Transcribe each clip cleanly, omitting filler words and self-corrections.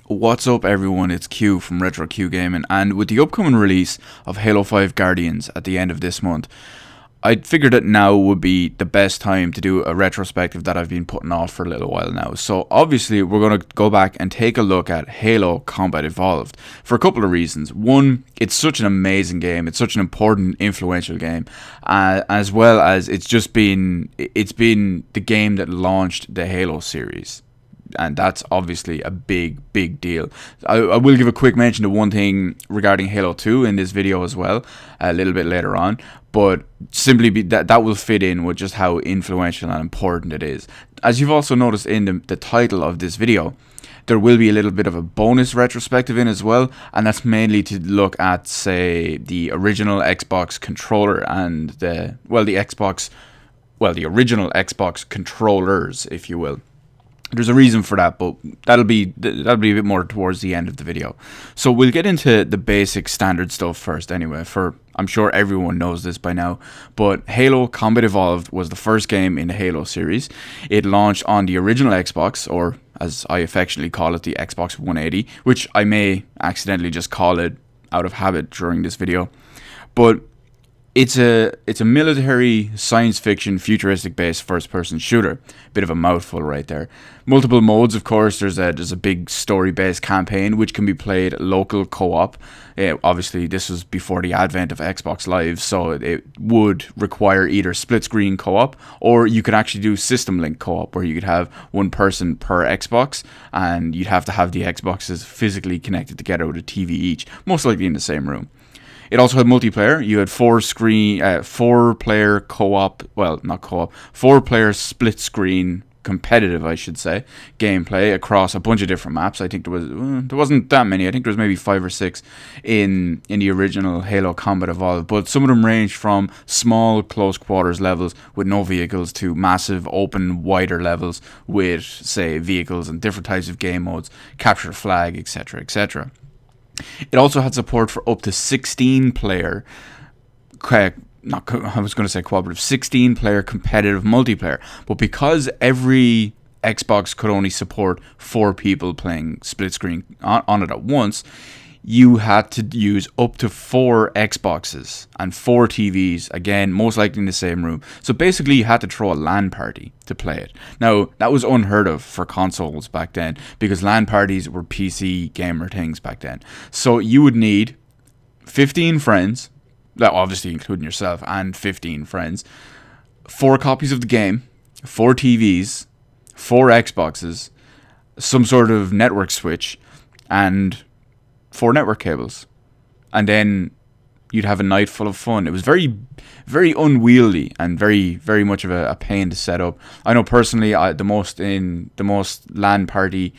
What's up everyone, it's Q from Retro Q Gaming, and with the upcoming release of Halo 5 Guardians at the end of this month, I figured that now would be the best time to do a retrospective that I've been putting off for a little while now. So obviously we're going to go back and take a look at Halo Combat Evolved for a couple of reasons. One, it's such an amazing game, it's such an important, influential game, as well as it's been the game that launched the Halo series. And that's obviously a big deal. I will give a quick mention to one thing regarding Halo 2 in this video as well, a little bit later on, but simply that will fit in with just how influential and important it is. As you've also noticed in the title of this video, there will be a little bit of a bonus retrospective in as well, and that's mainly to look at, say, the original Xbox controller and the original Xbox controllers, if you will. There's a reason for that, but that'll be a bit more towards the end of the video. So we'll get into the basic standard stuff first anyway, I'm sure everyone knows this by now, but Halo Combat Evolved was the first game in the Halo series. It launched on the original Xbox, or as I affectionately call it, the Xbox 180, which I may accidentally just call it out of habit during this video. But it's a military, science fiction, futuristic based first person shooter. Bit of a mouthful right there. Multiple modes, of course. There's a big story based campaign which can be played local co-op. Obviously this was before the advent of Xbox Live, so it would require either split screen co-op, or you could actually do system link co-op, where you could have one person per Xbox and you'd have to have the Xboxes physically connected together with a TV each, most likely in the same room. It also had multiplayer. You had four-player co-op, well, not co-op, four-player split-screen competitive, I should say, gameplay across a bunch of different maps. I think there wasn't that many. I think there was maybe 5 or 6 in the original Halo Combat Evolved, but some of them ranged from small close quarters levels with no vehicles to massive open wider levels with, say, vehicles and different types of game modes, capture flag, etc., etc. It also had support for up to 16-player, I was going to say cooperative, 16-player competitive multiplayer. But because every Xbox could only support 4 people playing split screen on it at once, you had to use up to 4 Xboxes and 4 TVs, again, most likely in the same room. So basically you had to throw a LAN party to play it. Now, that was unheard of for consoles back then, because LAN parties were PC gamer things back then. So you would need 15 friends, obviously including yourself, and 15 friends, 4 copies of the game, 4 TVs, 4 Xboxes, some sort of network switch, and 4 network cables, and then you'd have a night full of fun. It was very unwieldy and very much of a pain to set up. I know personally, the most LAN party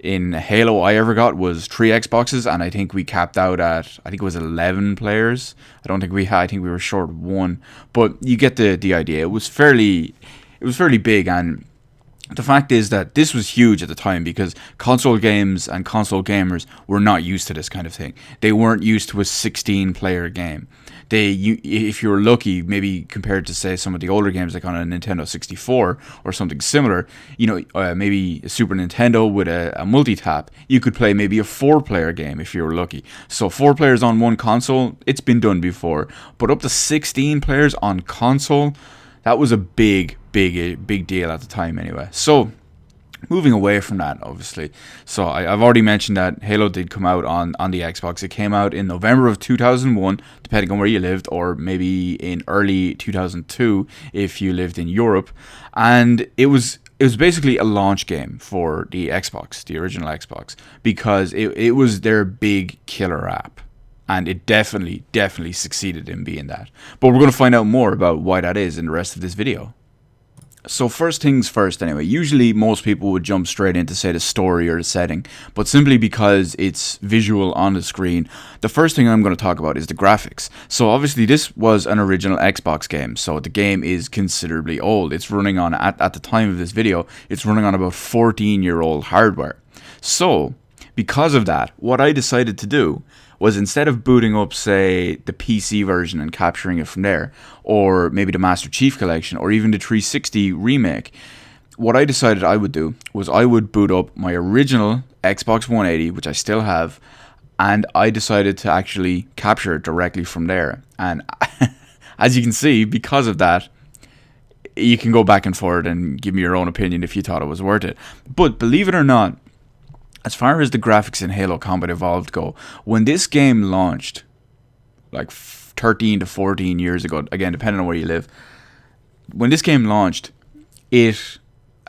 in Halo I ever got was 3 Xboxes, and I think we capped out at, I think it was 11 players. I think we were short 1, but you get the idea. It was fairly big, and the fact is that this was huge at the time, because console games and console gamers were not used to this kind of thing. They weren't used to a 16-player game. If you were lucky, maybe compared to, say, some of the older games like on a Nintendo 64 or something similar, maybe a Super Nintendo with a multi-tap, you could play maybe a 4-player game if you were lucky. So 4 players on one console, it's been done before. But up to 16 players on console, that was a big deal at the time anyway. So moving away from that, obviously, so I've already mentioned that Halo did come out on the Xbox. It came out in November of 2001, depending on where you lived, or maybe in early 2002 if you lived in Europe. And it was basically a launch game for the Xbox, the original Xbox, because it was their big killer app. And it definitely succeeded in being that. But we're going to find out more about why that is in the rest of this video. So first things first anyway, usually most people would jump straight into, say, the story or the setting, but simply because it's visual on the screen, the first thing I'm going to talk about is the graphics. So obviously this was an original Xbox game, so the game is considerably old. It's running on, at the time of this video, it's running on about 14-year-old hardware. So because of that, what I decided to do was, instead of booting up, say, the PC version and capturing it from there, or maybe the Master Chief Collection, or even the 360 remake, what I decided I would do was I would boot up my original Xbox 180, which I still have, and I decided to actually capture it directly from there. And as you can see, because of that, you can go back and forth and give me your own opinion if you thought it was worth it. But believe it or not, as far as the graphics in Halo Combat Evolved go, when this game launched, like 13 to 14 years ago, again, depending on where you live, when this game launched, it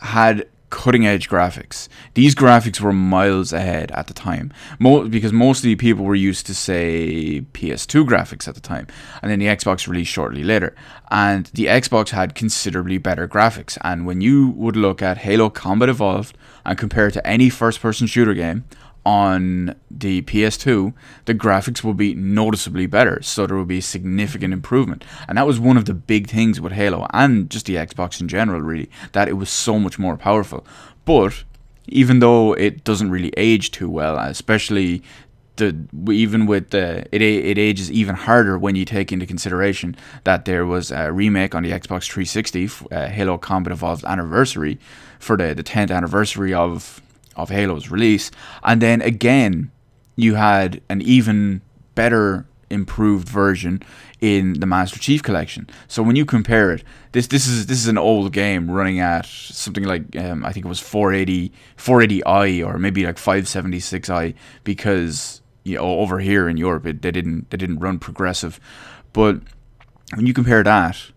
had cutting-edge graphics. These graphics were miles ahead at the time, because mostly people were used to, say, PS2 graphics at the time, and then the Xbox released shortly later, and the Xbox had considerably better graphics. And when you would look at Halo Combat Evolved and compare it to any first-person shooter game on the PS2, the graphics will be noticeably better, so there will be significant improvement. And that was one of the big things with Halo, and just the Xbox in general, really, that it was so much more powerful. But even though it doesn't really age too well, especially it ages even harder when you take into consideration that there was a remake on the Xbox 360, Halo Combat Evolved Anniversary, for the 10th anniversary of Halo's release, and then again you had an even better improved version in the Master Chief Collection. So when you compare it, this is an old game running at something like I think it was 480i or maybe like 576i, because over here in Europe they didn't run progressive. But when you compare that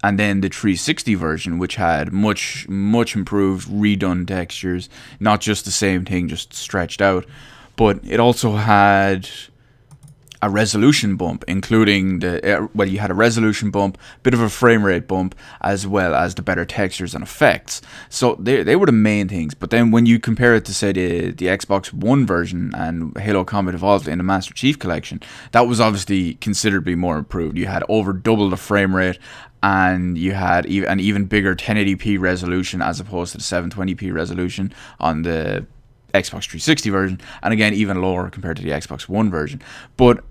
and then the 360 version, which had much improved, redone textures, not just the same thing, just stretched out, but it also had a resolution bump, including you had a resolution bump, bit of a frame rate bump, as well as the better textures and effects. So they were the main things. But then when you compare it to, say, the Xbox One version and Halo Combat Evolved in the Master Chief Collection, that was obviously considerably more improved. You had over double the frame rate, and you had an even bigger 1080p resolution as opposed to the 720p resolution on the Xbox 360 version, and again even lower compared to the Xbox One version. But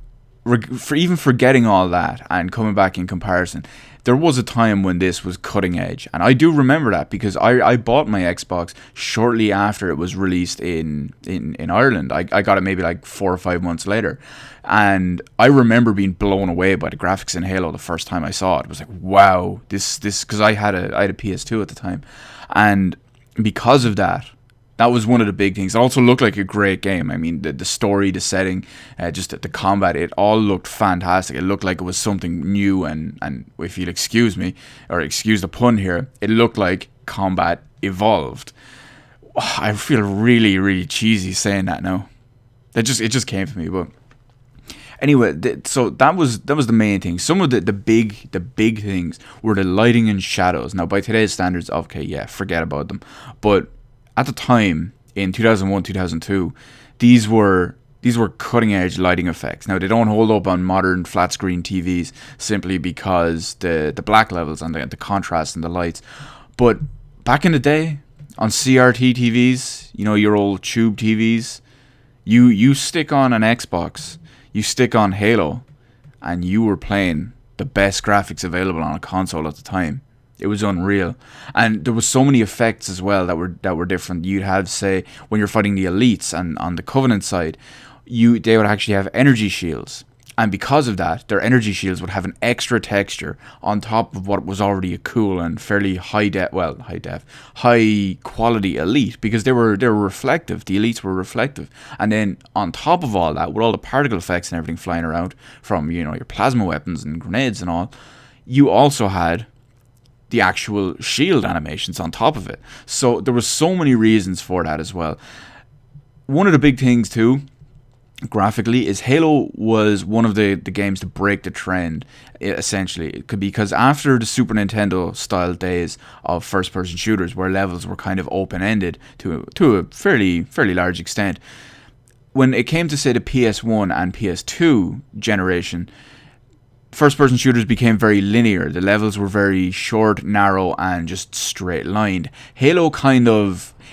even forgetting all that and coming back in comparison, there was a time when this was cutting edge, and I do remember that because I bought my Xbox shortly after it was released in Ireland. I got it maybe like 4 or 5 months later, and I remember being blown away by the graphics in Halo the first time I saw it. It was like, wow, this because I had a PS2 at the time, and because of that, that was one of the big things. It also looked like a great game. I mean, the story, the setting, just the combat, it all looked fantastic. It looked like it was something new, and if you'll excuse me, or excuse the pun here, it looked like Combat Evolved. I feel really, really cheesy saying that now. It just came to me, but anyway, so that was the main thing. Some of the big things were the lighting and shadows. Now, by today's standards, okay, yeah, forget about them. But at the time, in 2001, 2002, these were cutting edge lighting effects. Now, they don't hold up on modern flat screen TVs simply because the black levels and the contrast and the lights. But back in the day, on CRT TVs, your old tube TVs, you stick on an Xbox, you stick on Halo, and you were playing the best graphics available on a console at the time. It was unreal, and there was so many effects as well that were different. You'd have, say, when you're fighting the elites, and on the Covenant side, they would actually have energy shields, and because of that, their energy shields would have an extra texture on top of what was already a cool and fairly high quality elite, because they were reflective. The elites were reflective, and then on top of all that, with all the particle effects and everything flying around from your plasma weapons and grenades and all, you also had the actual shield animations on top of it. So there were so many reasons for that as well. One of the big things too, graphically, is Halo was one of the games to break the trend, essentially, because after the Super Nintendo style days of first person shooters where levels were kind of open-ended to a fairly large extent, when it came to, say, the PS1 and PS2 generation, first-person shooters became very linear. The levels were very short, narrow, and just straight-lined. Halo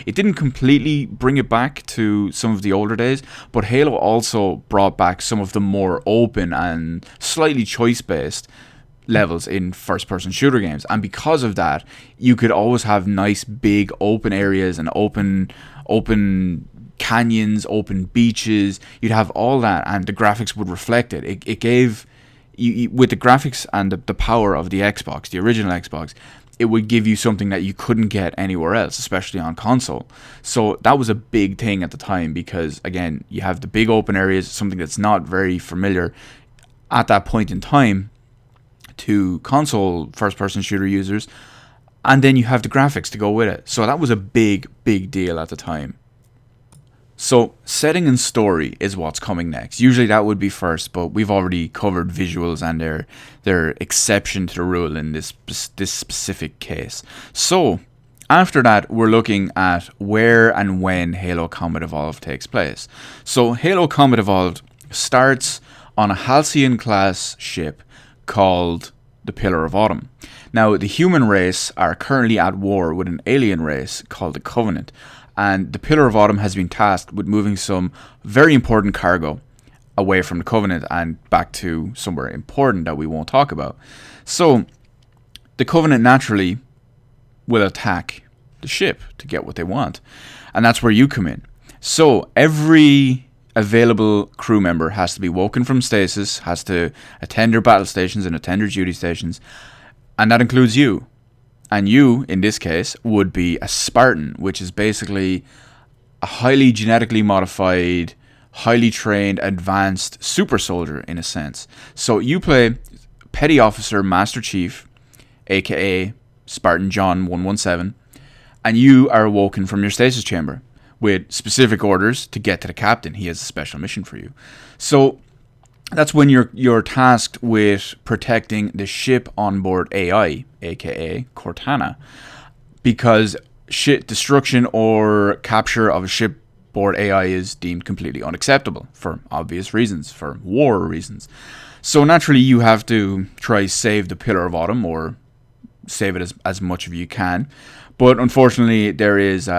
it didn't completely bring it back to some of the older days, but Halo also brought back some of the more open and slightly choice-based levels in first-person shooter games, and because of that, you could always have nice big open areas and open canyons, open beaches. You'd have all that, and the graphics would reflect it. It gave you, with the graphics and the power of the Xbox, the original Xbox, it would give you something that you couldn't get anywhere else, especially on console. So that was a big thing at the time, because again, you have the big open areas, something that's not very familiar at that point in time to console first-person shooter users, and then you have the graphics to go with it. So that was a big deal at the time. So setting and story is what's coming next. Usually that would be first, but we've already covered visuals and their exception to the rule in this specific case. So after that, we're looking at where and when Halo Combat Evolved takes place. So Halo Combat Evolved starts on a Halcyon class ship called the Pillar of Autumn. Now, the human race are currently at war with an alien race called the Covenant, and the Pillar of Autumn has been tasked with moving some very important cargo away from the Covenant and back to somewhere important that we won't talk about. So the Covenant naturally will attack the ship to get what they want, and that's where you come in. So every available crew member has to be woken from stasis, has to attend their battle stations and attend their duty stations, and that includes you. And you, in this case, would be a Spartan, which is basically a highly genetically modified, highly trained, advanced super soldier in a sense. So you play Petty Officer Master Chief, aka Spartan John 117, and you are awoken from your stasis chamber with specific orders to get to the captain. He has a special mission for you. So that's when you're tasked with protecting the ship on board AI, aka Cortana, because ship destruction or capture of a shipboard AI is deemed completely unacceptable for obvious reasons, for war reasons. So naturally, you have to try save the Pillar of Autumn, or save it as much of you can. But unfortunately, there is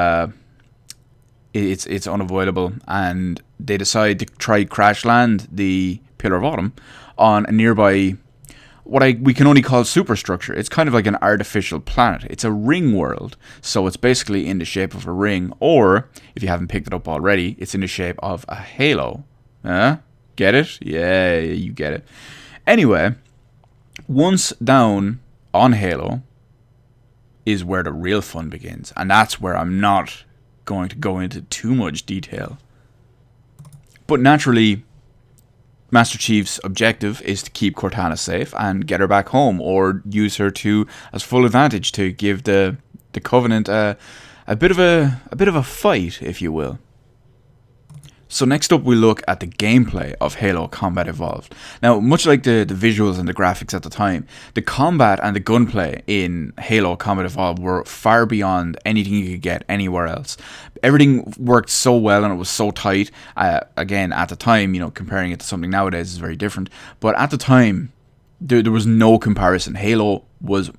it's unavoidable, and they decide to try crash land the Pillar of Autumn on a nearby, we can only call superstructure. It's kind of like an artificial planet. It's a ring world, so it's basically in the shape of a ring, or if you haven't picked it up already, it's in the shape of a halo. Get it? Yeah, you get it. Anyway, once down on Halo is where the real fun begins, and that's where I'm not going to go into too much detail. But naturally, Master Chief's objective is to keep Cortana safe and get her back home, or use her to as full advantage to give the Covenant a bit of a fight, if you will. So next up, we look at the gameplay of Halo Combat Evolved. Now, much like the visuals and the graphics at the time, the combat and the gunplay in Halo Combat Evolved were far beyond anything you could get anywhere else. Everything worked so well and it was so tight. Again, at the time, comparing it to something nowadays is very different. But at the time, there was no comparison. Halo was...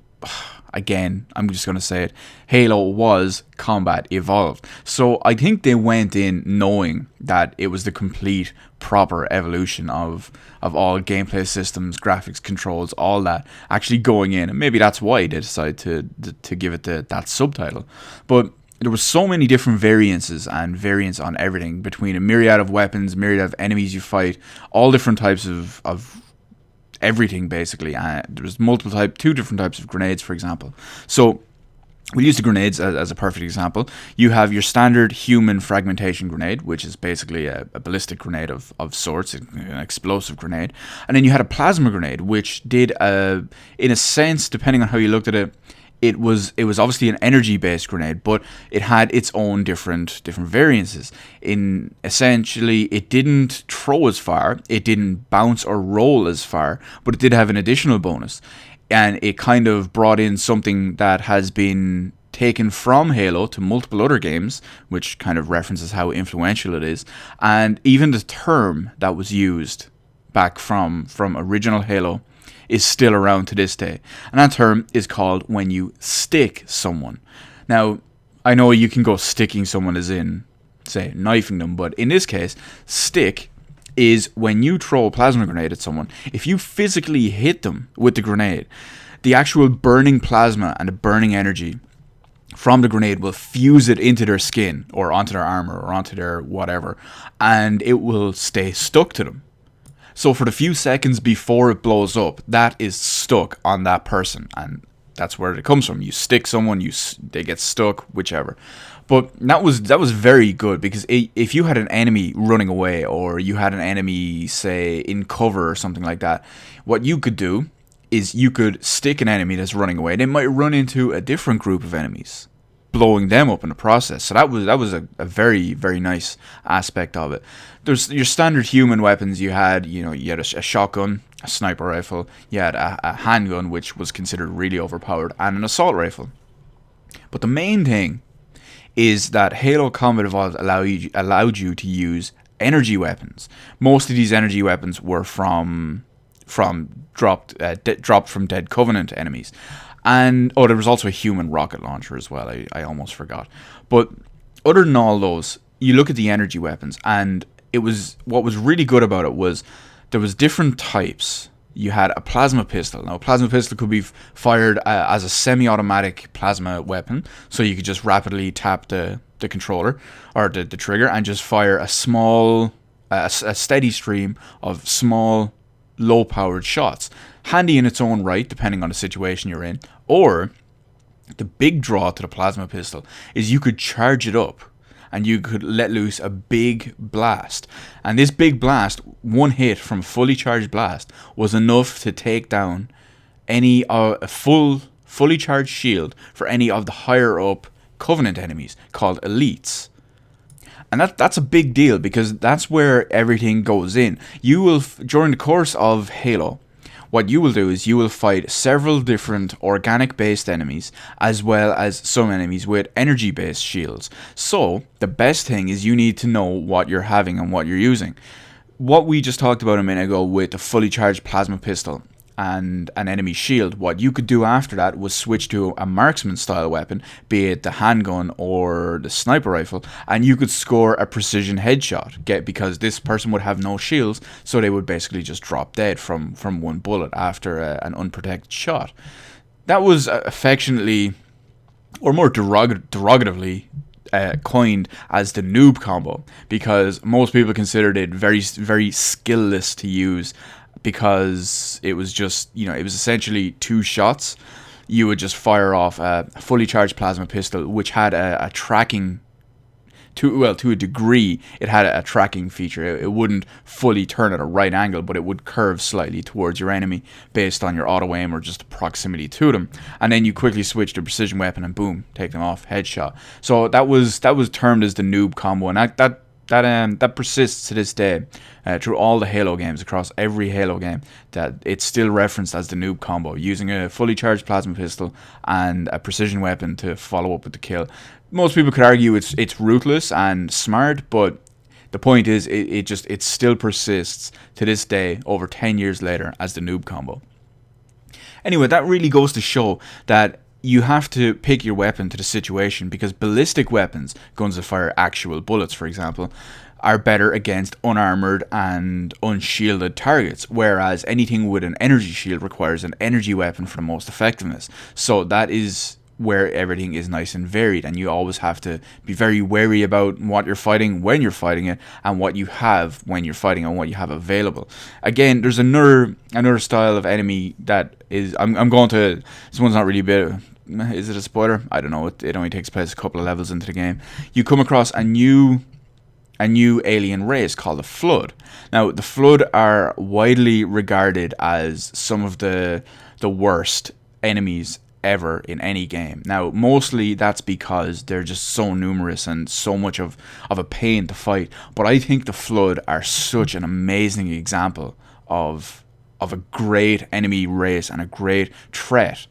Again, I'm just going to say it. Halo was Combat Evolved. So I think they went in knowing that it was the complete, proper evolution of all gameplay systems, graphics, controls, all that, actually going in. And maybe that's why they decided to give it that subtitle. But there were so many different variants on everything, between a myriad of weapons, myriad of enemies you fight, all different types of everything, basically. There was two different types of grenades, for example. So we'll use the grenades as a perfect example. You have your standard human fragmentation grenade, which is basically a ballistic grenade of sorts, an explosive grenade. And then you had a plasma grenade, which did, in a sense, depending on how you looked at it, it was obviously an energy-based grenade, but it had its own different variances. In essentially, it didn't throw as far, it didn't bounce or roll as far, but it did have an additional bonus, and it kind of brought in something that has been taken from Halo to multiple other games, which kind of references how influential it is, and even the term that was used back from original Halo is still around to this day. And that term is called when you stick someone. Now, I know you can go sticking someone as in, say, knifing them, but in this case, stick is when you throw a plasma grenade at someone, if you physically hit them with the grenade, the actual burning plasma and the burning energy from the grenade will fuse it into their skin or onto their armor or onto their whatever, and it will stay stuck to them. So for the few seconds before it blows up, that is stuck on that person, and that's where it comes from. You stick someone, they get stuck, whichever. But that was very good, because if you had an enemy running away, or you had an enemy, say, in cover or something like that, what you could do is you could stick an enemy that's running away. They might run into a different group of enemies, blowing them up in the process. So that was a very, very nice aspect of it. There's your standard human weapons. You had a shotgun, a sniper rifle, you had a handgun, which was considered really overpowered, and an assault rifle. But the main thing is that Halo Combat Evolved allowed you to use energy weapons. Most of these energy weapons were dropped from Dead Covenant enemies. And there was also a human rocket launcher as well. I almost forgot. But other than all those, you look at the energy weapons, and what was really good about it was there was different types. You had a plasma pistol. Now, a plasma pistol could be fired as a semi-automatic plasma weapon, so you could just rapidly tap the controller or the trigger and just fire a steady stream of small, low-powered shots. Handy in its own right, depending on the situation you're in. Or the big draw to the plasma pistol is you could charge it up, and you could let loose a big blast. And this big blast, one hit from a fully charged blast, was enough to take down a fully charged shield for any of the higher up Covenant enemies called elites. And that's a big deal, because that's where everything goes in. You will, during the course of Halo, what you will do is you will fight several different organic-based enemies, as well as some enemies with energy-based shields. So, the best thing is you need to know what you're having and what you're using. What we just talked about a minute ago with the fully charged plasma pistol and an enemy shield, what you could do after that was switch to a marksman style weapon, be it the handgun or the sniper rifle, and you could score a precision headshot, because this person would have no shields, so they would basically just drop dead from one bullet after an unprotected shot. That was affectionately, or more derogatively, coined as the noob combo, because most people considered it very, very skillless to use, because it was just, it was essentially two shots. You would just fire off a fully charged plasma pistol, which had a tracking, to a degree, it had a tracking feature. It wouldn't fully turn at a right angle, but it would curve slightly towards your enemy based on your auto aim or just proximity to them. And then you quickly switch to precision weapon and boom, take them off, headshot. So that was termed as the noob combo, and that persists to this day through all the Halo games, across every Halo game, that it's still referenced as the noob combo, using a fully charged plasma pistol and a precision weapon to follow up with the kill. Most people could argue it's ruthless and smart, but the point is it still persists to this day, over 10 years later, as the noob combo. Anyway, that really goes to show that you have to pick your weapon to the situation, because ballistic weapons, guns that fire actual bullets, for example, are better against unarmored and unshielded targets, whereas anything with an energy shield requires an energy weapon for the most effectiveness. So that is where everything is nice and varied, and you always have to be very wary about what you're fighting, when you're fighting it, and what you have when you're fighting, and what you have available. Again, there's another style of enemy that is, I'm going to, this one's not really big. Is it a spoiler? I don't know. It only takes place a couple of levels into the game. You come across a new alien race called the Flood. Now, the Flood are widely regarded as some of the worst enemies ever in any game. Now, mostly that's because they're just so numerous and so much of a pain to fight. But I think the Flood are such an amazing example of a great enemy race and a great threat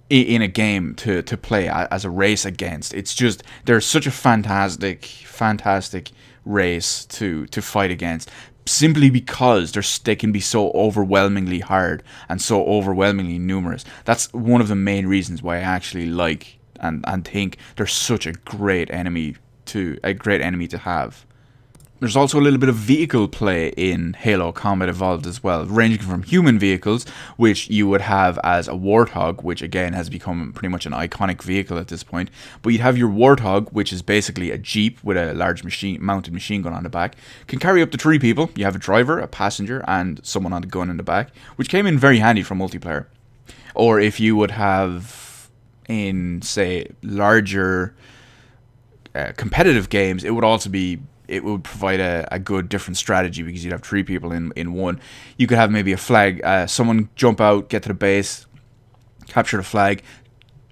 in a game to play as a race against. It's just, they're such a fantastic race to fight against, simply because they can be so overwhelmingly hard and so overwhelmingly numerous. That's one of the main reasons why I actually like and think they're such a great enemy to have. There's also a little bit of vehicle play in Halo Combat Evolved as well, ranging from human vehicles, which you would have as a Warthog, which again has become pretty much an iconic vehicle at this point. But you'd have your Warthog, which is basically a Jeep with a large mounted machine gun on the back. Can carry up to 3 people. You have a driver, a passenger, and someone on the gun in the back, which came in very handy for multiplayer. Or if you would have in, say, larger competitive games, it would provide a good different strategy, because you'd have 3 people in one. You could have maybe a flag, someone jump out, get to the base, capture the flag,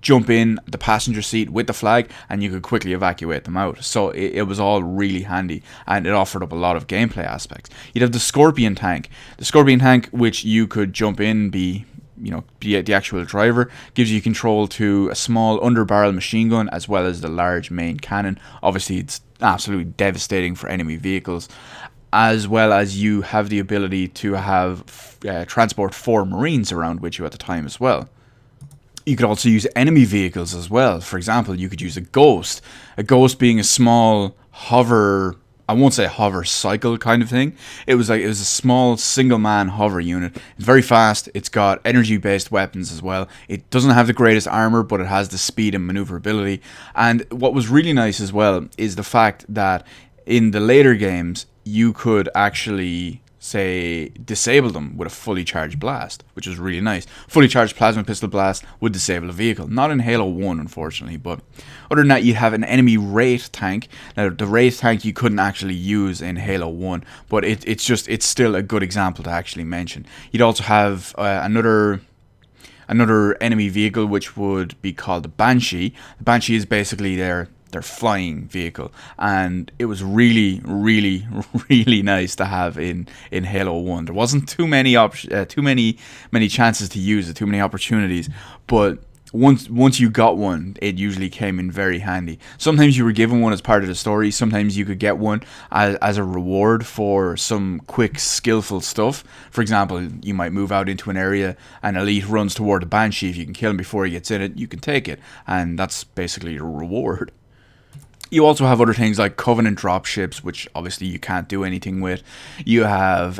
jump in the passenger seat with the flag, and you could quickly evacuate them out. So it was all really handy, and it offered up a lot of gameplay aspects. You'd have the Scorpion tank. The Scorpion tank, which you could jump in, be the actual driver, gives you control to a small underbarrel machine gun as well as the large main cannon. Obviously, it's absolutely devastating for enemy vehicles, as well as you have the ability to have transport 4 Marines around with you at the time as well. You could also use enemy vehicles as well. For example, you could use a Ghost. A Ghost being a small hover, I won't say hover cycle kind of thing. It was a small single man hover unit. It's very fast. It's got energy based weapons as well. It doesn't have the greatest armor, but it has the speed and maneuverability. And what was really nice as well is the fact that in the later games you could actually, say, disable them with a fully charged blast, which was really nice. Fully charged plasma pistol blast would disable a vehicle. Not in Halo 1, unfortunately, but other than that, you'd have an enemy Wraith tank. Now, the Wraith tank you couldn't actually use in Halo 1, but it's still a good example to actually mention. You'd also have another enemy vehicle, which would be called the Banshee. The Banshee is basically their flying vehicle, and it was really nice to have in Halo 1. There wasn't too many chances to use it, too many opportunities, but once you got one, it usually came in very handy. Sometimes you were given one as part of the story, sometimes you could get one as a reward for some quick skillful stuff. For example, you might move out into an area, and Elite runs toward the Banshee. If you can kill him before he gets in it, you can take it, and that's basically your reward. You also have other things like Covenant dropships, which obviously you can't do anything with. You have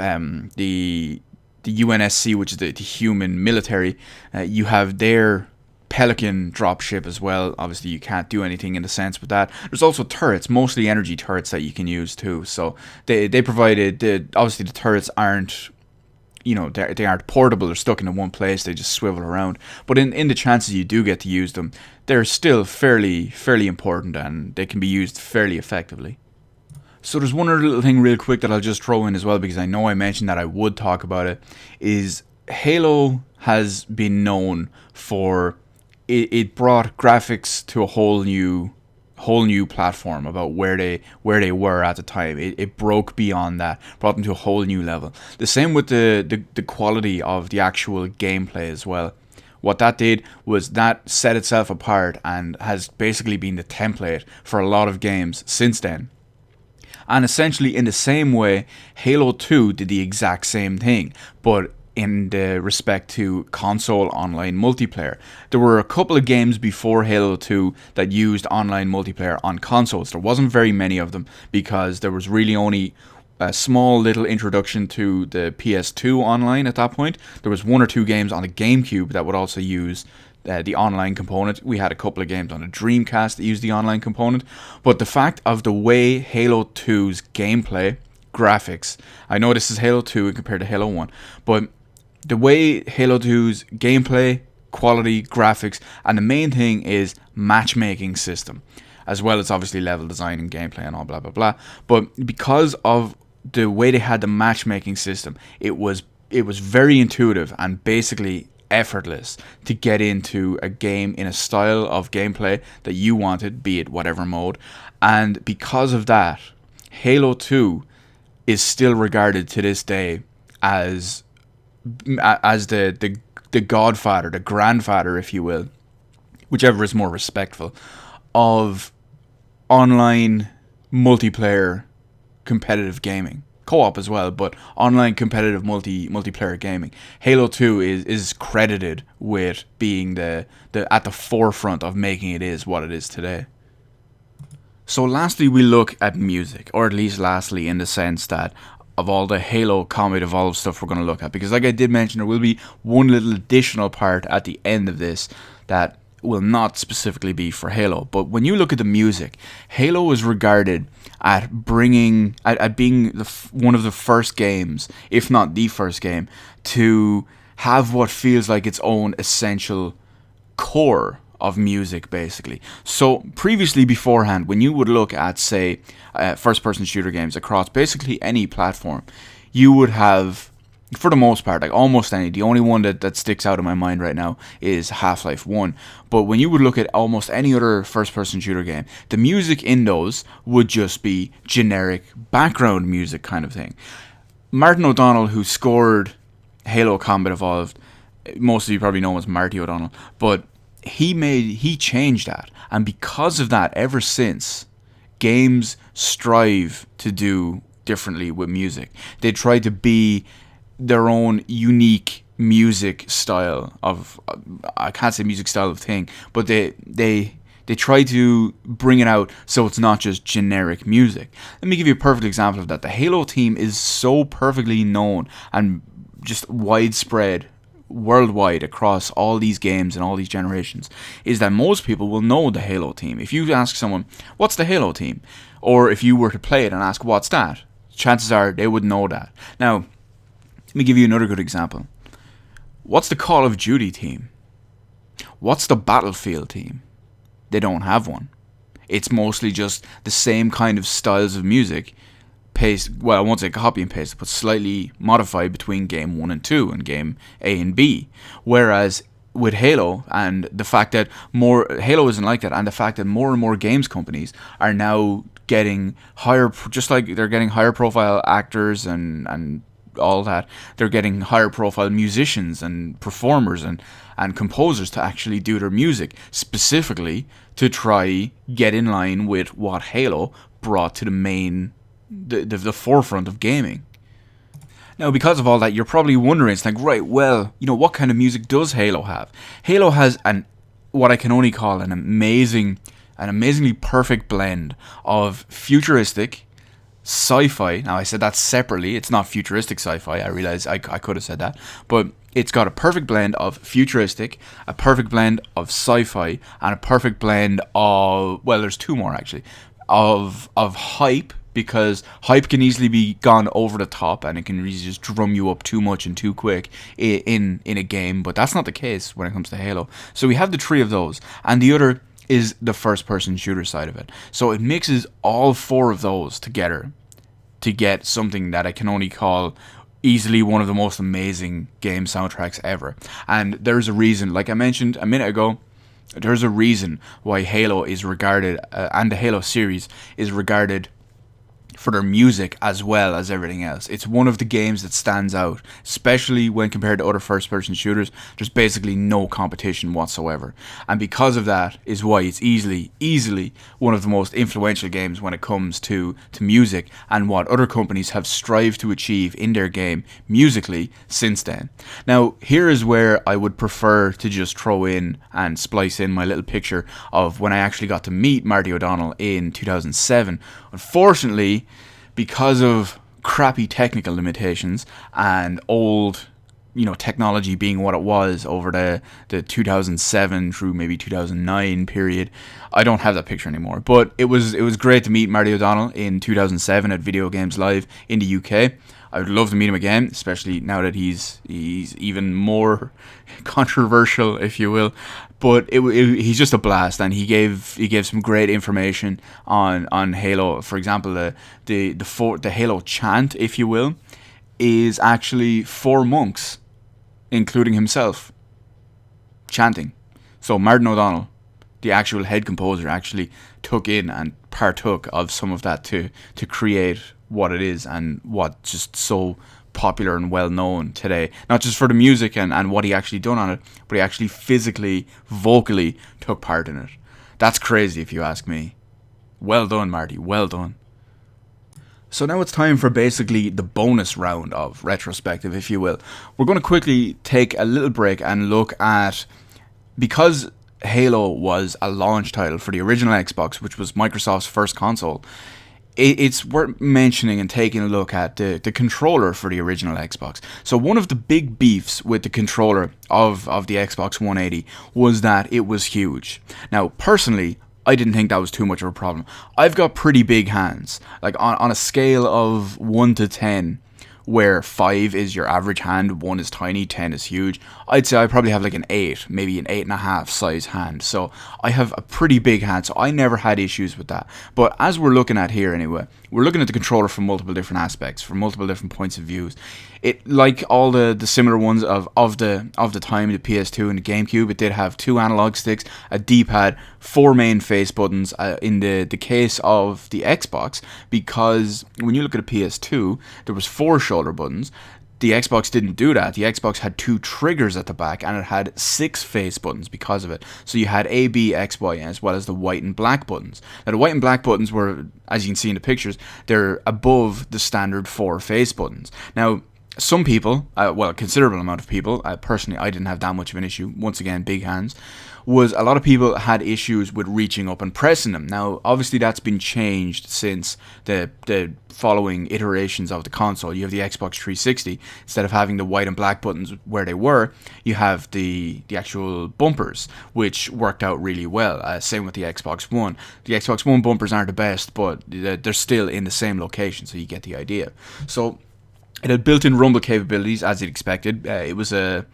the UNSC, which is the human military. You have their Pelican dropship as well. Obviously you can't do anything in the sense with that. There's also turrets, mostly energy turrets, that you can use too. So they provided, obviously the turrets aren't, they aren't portable. They're stuck in one place. They just swivel around. But in the chances you do get to use them, they're still fairly important, and they can be used fairly effectively. So there's one other little thing real quick that I'll just throw in as well, because I know I mentioned that I would talk about it, is Halo has been known for, it brought graphics to a whole new platform about where they were at the time. It broke beyond that, brought them to a whole new level. The same with the quality of the actual gameplay as well. What that did was that set itself apart and has basically been the template for a lot of games since then. And essentially in the same way, Halo 2 did the exact same thing, but in the respect to console online multiplayer. There were a couple of games before Halo 2 that used online multiplayer on consoles. There wasn't very many of them, because there was really only a small little introduction to the PS2 online at that point. There was 1 or 2 games on the GameCube that would also use the online component. We had a couple of games on the Dreamcast that used the online component. But the fact of the way Halo 2's gameplay, graphics, I know this is Halo 2 compared to Halo 1, but the way Halo 2's gameplay, quality, graphics, and the main thing is matchmaking system, as well as obviously level design and gameplay and all blah blah blah. But because of the way they had the matchmaking system, it was very intuitive and basically effortless to get into a game in a style of gameplay that you wanted, be it whatever mode. And because of that, Halo 2 is still regarded to this day as the godfather, the grandfather, if you will, whichever is more respectful, of online multiplayer competitive gaming. Co-op as well, but online competitive multiplayer gaming. Halo 2 is credited with being the at the forefront of making it is what it is today. So lastly, we look at music, or at least lastly in the sense that of all the Halo Combat Evolved stuff we're going to look at, because like I did mention, there will be one little additional part at the end of this that will not specifically be for Halo. But when you look at the music, Halo is regarded at being one of the first games, if not the first game, to have what feels like its own essential core of music, basically. So previously, beforehand, when you would look at, say, first-person shooter games across basically any platform, you would have, for the most part, like almost any. The only one that sticks out in my mind right now is Half-Life 1. But when you would look at almost any other first-person shooter game, the music in those would just be generic background music kind of thing. Martin O'Donnell, who scored Halo Combat Evolved, most of you probably know him as Marty O'Donnell, but he changed that, and because of that, ever since, games strive to do differently with music. They try to be their own unique music style of, I can't say music style of thing, but they try to bring it out so it's not just generic music. Let me give you a perfect example of that. The Halo team is so perfectly known and just widespread worldwide across all these games and all these generations, is that most people will know the Halo team. If you ask someone, what's the Halo team? Or if you were to play it and ask, what's that? Chances are they would know that. Now, let me give you another good example. What's the Call of Duty team? What's the Battlefield team? They don't have one. It's mostly just the same kind of styles of music, well, I won't say copy and paste, but slightly modified between game 1 and 2 and game A and B. Whereas with Halo, and the fact that Halo isn't like that, and the fact that more and more games companies are now getting higher, just like they're getting higher profile actors and all that, they're getting higher profile musicians and performers and composers to actually do their music, specifically to try get in line with what Halo brought to the forefront of gaming. Now, because of all that, you're probably wondering, it's like, right, well, what kind of music does Halo have? Halo has what I can only call an amazingly perfect blend of futuristic sci-fi. Now, I said that separately. It's not futuristic sci-fi. I realize I could have said that, but it's got a perfect blend of futuristic, a perfect blend of sci-fi, and a perfect blend of, well, there's two more actually, of hype. Because hype can easily be gone over the top, and it can really just drum you up too much and too quick in a game. But that's not the case when it comes to Halo. So we have the three of those, and the other is the first-person shooter side of it. So it mixes all four of those together to get something that I can only call easily one of the most amazing game soundtracks ever. And there's a reason, like I mentioned a minute ago, there's a reason why Halo is regarded, and the Halo series is regarded for their music as well as everything else. It's one of the games that stands out, especially when compared to other first-person shooters. There's basically no competition whatsoever, and because of that is why it's easily one of the most influential games when it comes to music and what other companies have strived to achieve in their game musically since then. Now, here is where I would prefer to just throw in and splice in my little picture of when I actually got to meet Marty O'Donnell in 2007. Unfortunately, because of crappy technical limitations and old, technology being what it was over the 2007 through maybe 2009 period, I don't have that picture anymore. But it was great to meet Marty O'Donnell in 2007 at Video Games Live in the UK. I would love to meet him again, especially now that he's even more controversial, if you will. But he's just a blast, and he gave some great information on Halo. For example, the Halo chant, if you will, is actually 4 monks, including himself, chanting. So Martin O'Donnell, the actual head composer, actually took in and partook of some of that to create what it is and what's just so popular and well known today. Not just for the music and what he actually done on it, but he actually physically, vocally took part in it. That's crazy if you ask me. Well done, Marty, well done. So now it's time for basically the bonus round of retrospective, if you will. We're going to quickly take a little break and look at, because Halo was a launch title for the original Xbox, which was Microsoft's first console, it's worth mentioning and taking a look at the controller for the original Xbox. So one of the big beefs with the controller of the Xbox 180 was that it was huge. Now, personally, I didn't think that was too much of a problem. I've got pretty big hands. Like on a scale of 1 to 10, where 5 is your average hand, 1 is tiny, 10 is huge, I'd say I probably have like an 8, maybe an 8.5 size hand. So I have a pretty big hand, so I never had issues with that. But as we're looking at here anyway, we're looking at the controller from multiple different aspects, from multiple different points of views. It, like all the similar ones of the time, the PS2 and the GameCube, it did have 2 analog sticks, a D-pad, 4 main face buttons. In the case of the Xbox, because when you look at a PS2, there was 4 shoulder buttons. The Xbox didn't do that. The Xbox had 2 triggers at the back, and it had 6 face buttons because of it. So you had A, B, X, Y, as well as the white and black buttons. Now the white and black buttons were, as you can see in the pictures, they're above the standard 4 face buttons. Now, some people, well, a considerable amount of people, personally I didn't have that much of an issue, once again, big hands, was a lot of people had issues with reaching up and pressing them. Now, obviously that's been changed since the following iterations of the console. You have the Xbox 360, instead of having the white and black buttons where they were, you have the actual bumpers, which worked out really well. Same with the Xbox One. The Xbox One bumpers aren't the best, but they're still in the same location, so you get the idea. So it had built-in rumble capabilities, as you'd expected. It was a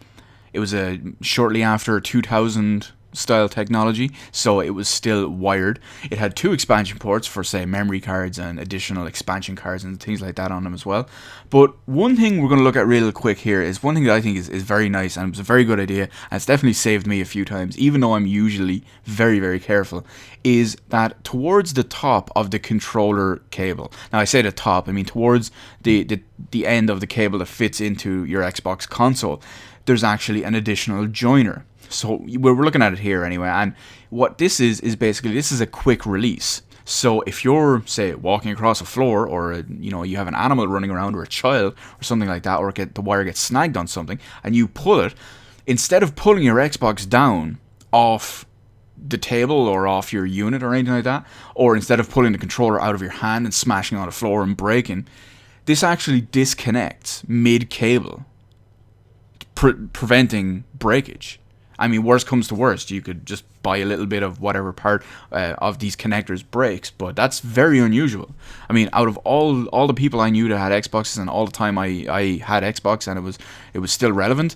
shortly after 2000 style technology, so it was still wired. It had 2 expansion ports for, say, memory cards and additional expansion cards and things like that on them as well. But one thing we're going to look at real quick here is one thing that I think is very nice, and it was a very good idea, and it's definitely saved me a few times, even though I'm usually very, very careful, is that towards the top of the controller cable, now I say the top, I mean towards the end of the cable that fits into your Xbox console, there's actually an additional joiner. So we're looking at it here anyway, and what this is basically, this is a quick release. So if you're, say, walking across a floor, or you have an animal running around, or a child, or something like that, or the wire gets snagged on something, and you pull it, instead of pulling your Xbox down off the table or off your unit or anything like that, or instead of pulling the controller out of your hand and smashing on the floor and breaking, this actually disconnects mid-cable, preventing breakage. I mean, worst comes to worst, you could just buy a little bit of whatever part of these connectors breaks, but that's very unusual. I mean, out of all the people I knew that had Xboxes, and all the time I had Xbox and it was still relevant,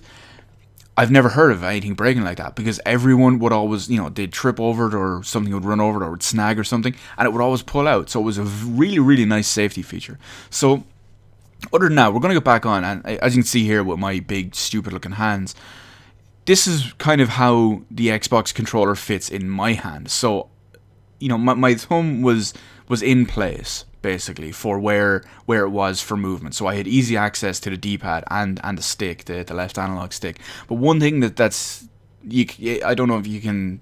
I've never heard of anything breaking like that, because everyone would always, they'd trip over it, or something would run over it, or would snag or something, and it would always pull out. So it was a really, really nice safety feature. So other than that, we're going to get back on, and as you can see here with my big, stupid looking hands, this is kind of how the Xbox controller fits in my hand. So, my thumb was in place, basically, for where it was for movement. So I had easy access to the D-pad and the stick, the left analog stick. But one thing that's I don't know if you can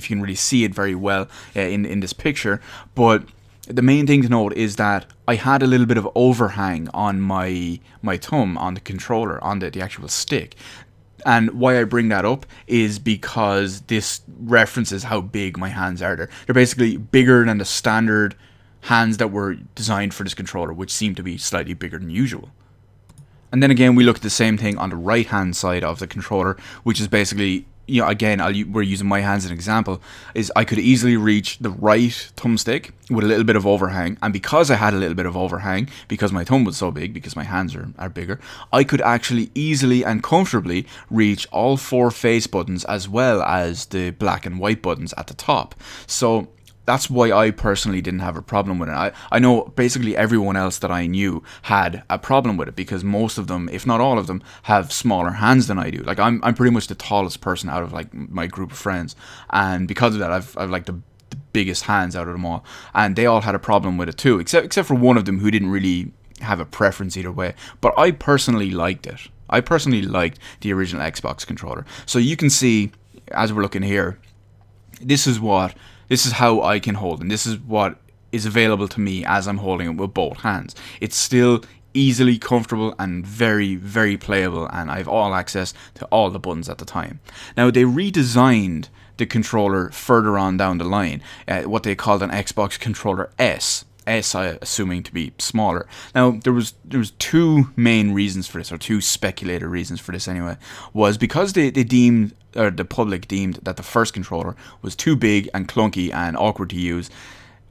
really see it very well in this picture, but the main thing to note is that I had a little bit of overhang on my thumb on the controller, on the actual stick. And why I bring that up is because this references how big my hands are. They're basically bigger than the standard hands that were designed for this controller, which seem to be slightly bigger than usual. And then again, we look at the same thing on the right hand side of the controller, which is basically, again, we're using my hands as an example, is I could easily reach the right thumbstick with a little bit of overhang, and because I had a little bit of overhang, because my thumb was so big, because my hands are bigger, I could actually easily and comfortably reach all 4 face buttons, as well as the black and white buttons at the top. So that's why I personally didn't have a problem with it. I know basically everyone else that I knew had a problem with it, because most of them, if not all of them, have smaller hands than I do. Like I'm pretty much the tallest person out of like my group of friends, and because of that, I've like the biggest hands out of them all, and they all had a problem with it too, except for one of them who didn't really have a preference either way. But I personally liked it. I personally liked the original Xbox controller. So you can see, as we're looking here, this is how I can hold, and this is what is available to me as I'm holding it with both hands. It's still easily comfortable and very, very playable, and I have all access to all the buttons at the time. Now, they redesigned the controller further on down the line, what they called an Xbox controller S. Assuming to be smaller. Now there was two main reasons for this, or two speculated reasons for this anyway. Was because they deemed, or the public deemed, that the first controller was too big and clunky and awkward to use.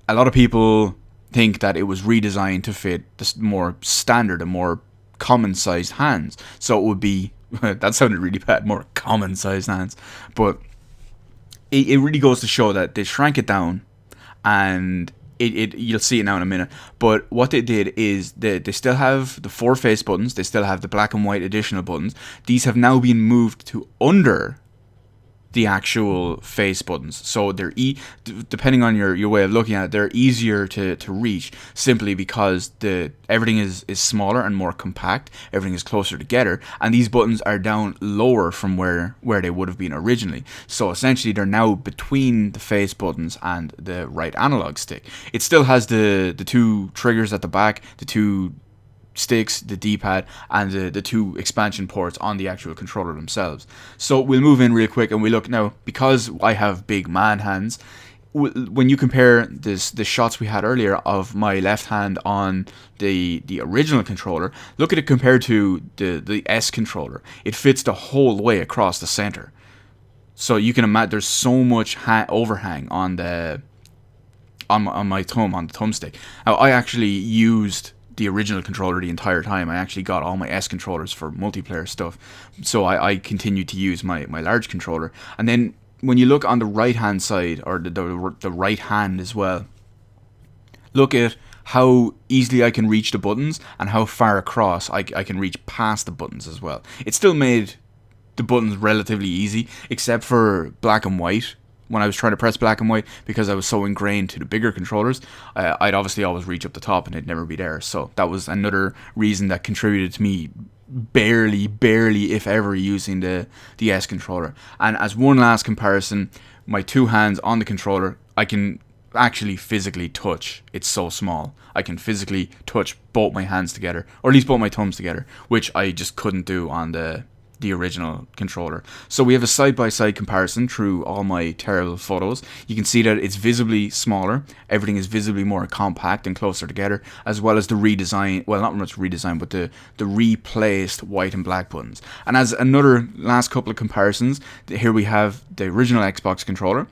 A lot of people think that it was redesigned to fit the more standard and more common sized hands. So it would be that sounded really bad, more common sized hands, but it really goes to show that they shrank it down, and you'll see it now in a minute. But what they did is they still have the 4 face buttons, they still have the black and white additional buttons. These have now been moved to under the actual face buttons, so they're depending on your way of looking at it, they're easier to reach, simply because everything is smaller and more compact, everything is closer together, and these buttons are down lower from where they would have been originally. So essentially they're now between the face buttons and the right analog stick. It still has the 2 triggers at the back, the 2 sticks, the D-pad, and the 2 expansion ports on the actual controller themselves. So we'll move in real quick and we look now, because I have big man hands. When you compare the shots we had earlier of my left hand on the original controller, look at it compared to the S controller. It fits the whole way across the center. So you can imagine there's so much overhang on my thumb, on the thumbstick. Now, I actually used the original controller the entire time. I actually got all my S controllers for multiplayer stuff, so I continued to use my large controller. And then when you look on the right hand side, or the right hand as well, look at how easily I can reach the buttons and how far across I can reach past the buttons as well. It still made the buttons relatively easy, except for black and white. When I was trying to press black and white, because I was so ingrained to the bigger controllers, I'd obviously always reach up the top and it'd never be there. So that was another reason that contributed to me barely, if ever, using the S controller. And as one last comparison, my 2 hands on the controller, I can actually physically touch. It's so small. I can physically touch both my hands together, or at least both my thumbs together, which I just couldn't do on the original controller. So we have a side-by-side comparison through all my terrible photos. You can see that it's visibly smaller, everything is visibly more compact and closer together, as well as the redesign, well, not much redesign, but the replaced white and black buttons. And as another last couple of comparisons, here we have the original Xbox controller,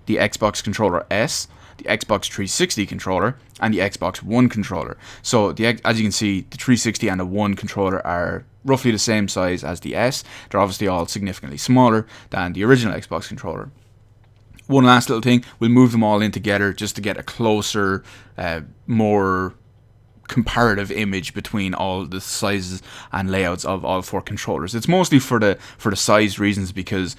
the Xbox controller S, the Xbox 360 controller, and the Xbox One controller. So as you can see, the 360 and the One controller are roughly the same size as the S. They're obviously all significantly smaller than the original Xbox controller. One last little thing, we'll move them all in together just to get a closer, more comparative image between all the sizes and layouts of all 4 controllers. It's mostly for the size reasons, because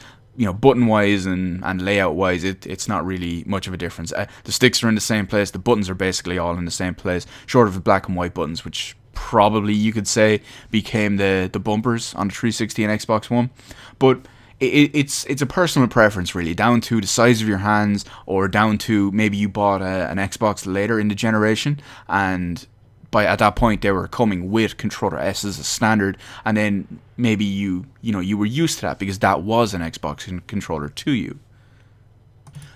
button wise and layout wise, it's not really much of a difference. The sticks are in the same place, the buttons are basically all in the same place, short of the black and white buttons, which probably you could say became the bumpers on the 360 and Xbox One. But it's a personal preference, really, down to the size of your hands, or down to maybe you bought an Xbox later in the generation, and at that point they were coming with controller S as a standard, and then maybe you were used to that because that was an Xbox controller to you.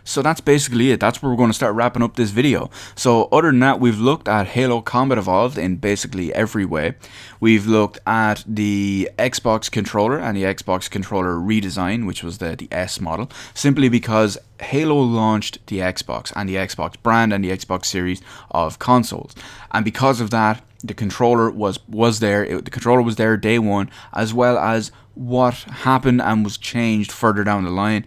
So that's basically it. That's where we're going to start wrapping up this video. So other than that, we've looked at Halo Combat Evolved in basically every way. We've looked at the Xbox controller and the Xbox controller redesign, which was the S model, simply because Halo launched the Xbox and the Xbox brand and the Xbox series of consoles. And because of that, the controller was there. The controller was there day one, as well as what happened and was changed further down the line,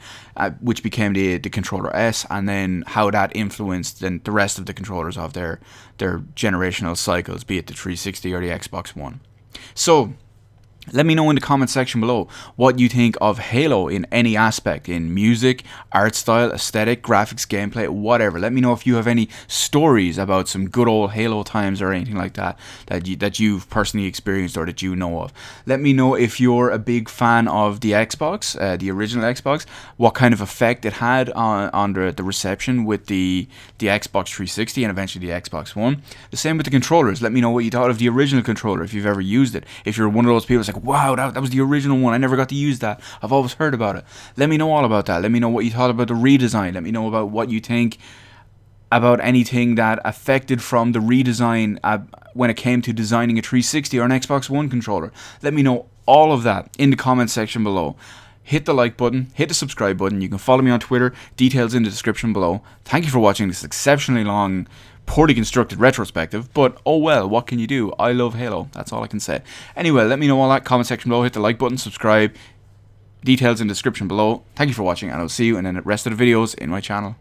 which became the controller S, and then how that influenced then the rest of the controllers of their generational cycles, be it the 360 or the Xbox One. So let me know in the comment section below what you think of Halo in any aspect, in music, art style, aesthetic, graphics, gameplay, whatever. Let me know if you have any stories about some good old Halo times or anything like that that you've personally experienced or that you know of. Let me know if you're a big fan of the Xbox, the original Xbox, what kind of effect it had on the reception with the Xbox 360 and eventually the Xbox One. The same with the controllers. Let me know what you thought of the original controller, if you've ever used it. If you're one of those people that's like, like, wow, that was the original one. I never got to use that. I've always heard about it. Let me know all about that. Let me know what you thought about the redesign. Let me know about what you think about anything that affected from the redesign when it came to designing a 360 or an Xbox One controller. Let me know all of that in the comment section below. Hit the like button, hit the subscribe button. You can follow me on Twitter, details in the description below. Thank you for watching this exceptionally long, poorly constructed retrospective, but oh well, what can you do? I love Halo, that's all I can say. Anyway, let me know all that, comment section below, hit the like button, subscribe, details in the description below. Thank you for watching, and I'll see you in the rest of the videos in my channel.